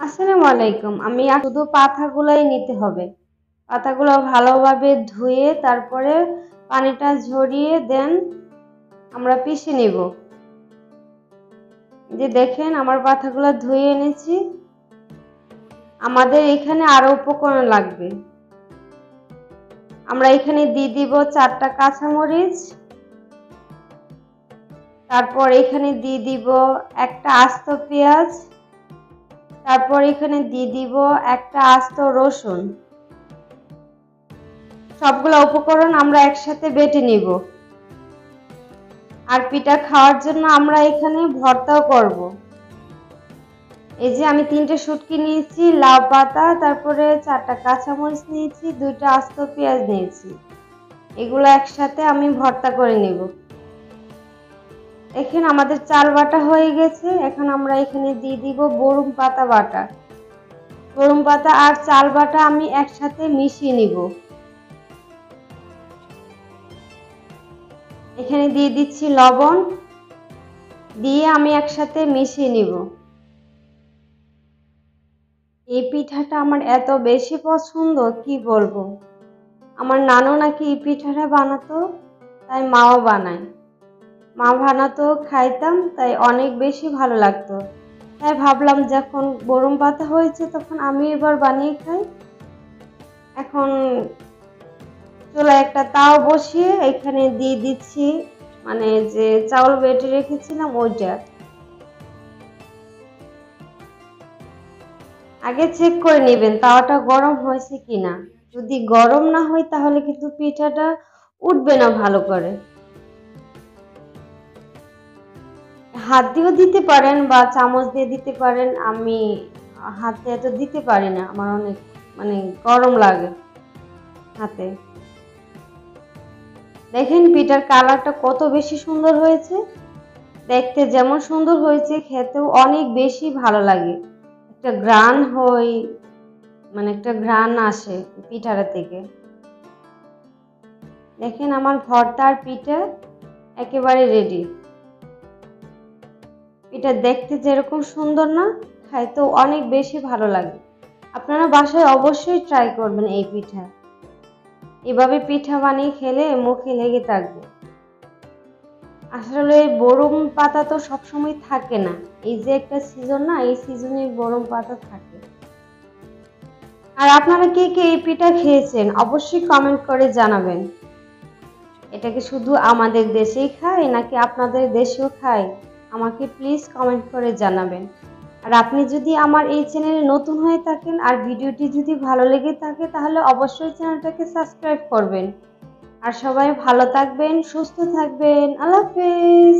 আসসালামু আলাইকুম। আমি শুধু পাতাগুলোই নিতে হবে। পাতাগুলো ভালোভাবে ধুয়ে তারপরে পানিটা ঝরিয়ে দেন আমরা পিষে নিব। যে দেখেন আমার পাতাগুলো ধুয়ে এনেছি। আমাদের এখানে আরো উপকরণ লাগবে। আমরা এখানে দিয়ে দিব 4টা কাঁচামরিচ, তারপর এখানে দিয়ে দিব একটা আস্ত পেঁয়াজ, তারপর এখানে দিয়ে দিব একটা আস্ত রসুন। সবগুলো উপকরণ আমরা একসাথে বেটে নিব। আর পিঠা খাওয়ার জন্য আমরা এখানে ভর্তাও করব। এই যে আমি 3টে শুটকি নিয়েছি, লাউ পাতা, তারপরে 4টা কাঁচামরিচ নিয়েছি, 2টা আস্ত পেঁয়াজ নিয়েছি। এগুলো একসাথে আমি ভর্তা করে নেব। এখন আমাদের চাল বাটা হয়ে গেছে। এখন আমরা এখানে দিয়ে দিব বরুম পাতা বাটা। বরুম পাতা আর চাল বাটা আমি একসাথে মিশিয়ে নিব। এখানে দিয়ে দিচ্ছি লবণ, দিয়ে আমি একসাথে মিশিয়ে নিব। এই পিঠাটা আমার এত বেশি পছন্দ কি বলবো। আমার নানু নাকি এই পিঠাটা বানাতো, তাই মাও বানায়। মা বানাতো, খাইতাম, তাই অনেক বেশি ভালো লাগতো। তাই ভাবলাম যখন গরম পাতা হয়েছে তখন আমি এবার বানিয়ে খাই। এখন চুলায় একটা তাও বসিয়ে এখানে দিয়ে দিচ্ছি যে চাউল বেটে রেখেছিলাম ওইটা। আগে চেক করে নেবেন তাওয়াটা গরম হয়েছে কিনা। যদি গরম না হয় তাহলে কিন্তু পিঠাটা উঠবে না ভালো করে। হাত দিয়েও দিতে পারেন বা চামচ দিয়ে দিতে পারেন। আমি হাতে এত দিতে পারি না, আমার অনেক গরম লাগে হাতে। দেখেন পিঠার কালারটা কত বেশি সুন্দর হয়েছে। দেখতে যেমন সুন্দর হয়েছে খেতেও অনেক বেশি ভালো লাগে। একটা ঘ্রাণ হয়, একটা ঘ্রাণ আসে পিঠাটা থেকে। দেখেন আমার ভর্তা আর পিঠা একেবারে রেডি। পিঠা দেখতে যেরকম সুন্দর না, খাইতেও অনেক বেশি ভালো লাগে। আপনারা বাসায় অবশ্যই ট্রাই করবেন এই পিঠা। এভাবে পিঠা বানিয়ে খেলে মুখে লেগে থাকবে। আসলে বরম পাতা তো সবসময় থাকে না, এই যে একটা সিজন না, এই সিজনে বরম পাতা থাকে। আর আপনারা কে কে এই পিঠা খেয়েছেন অবশ্যই কমেন্ট করে জানাবেন। এটা কি শুধু আমাদের দেশেই খায় নাকি আপনাদের দেশেও খায়, আমাকে প্লিজ কমেন্ট করে জানাবেন। আর আপনি যদি আমার এই চ্যানেলে নতুন হয়ে থাকেন আর ভিডিওটি যদি ভালো লেগে থাকে তাহলে অবশ্যই চ্যানেলটাকে সাবস্ক্রাইব করবেন। আর সবাই ভালো থাকবেন, সুস্থ থাকবেন। আল্লাহ হাফেজ।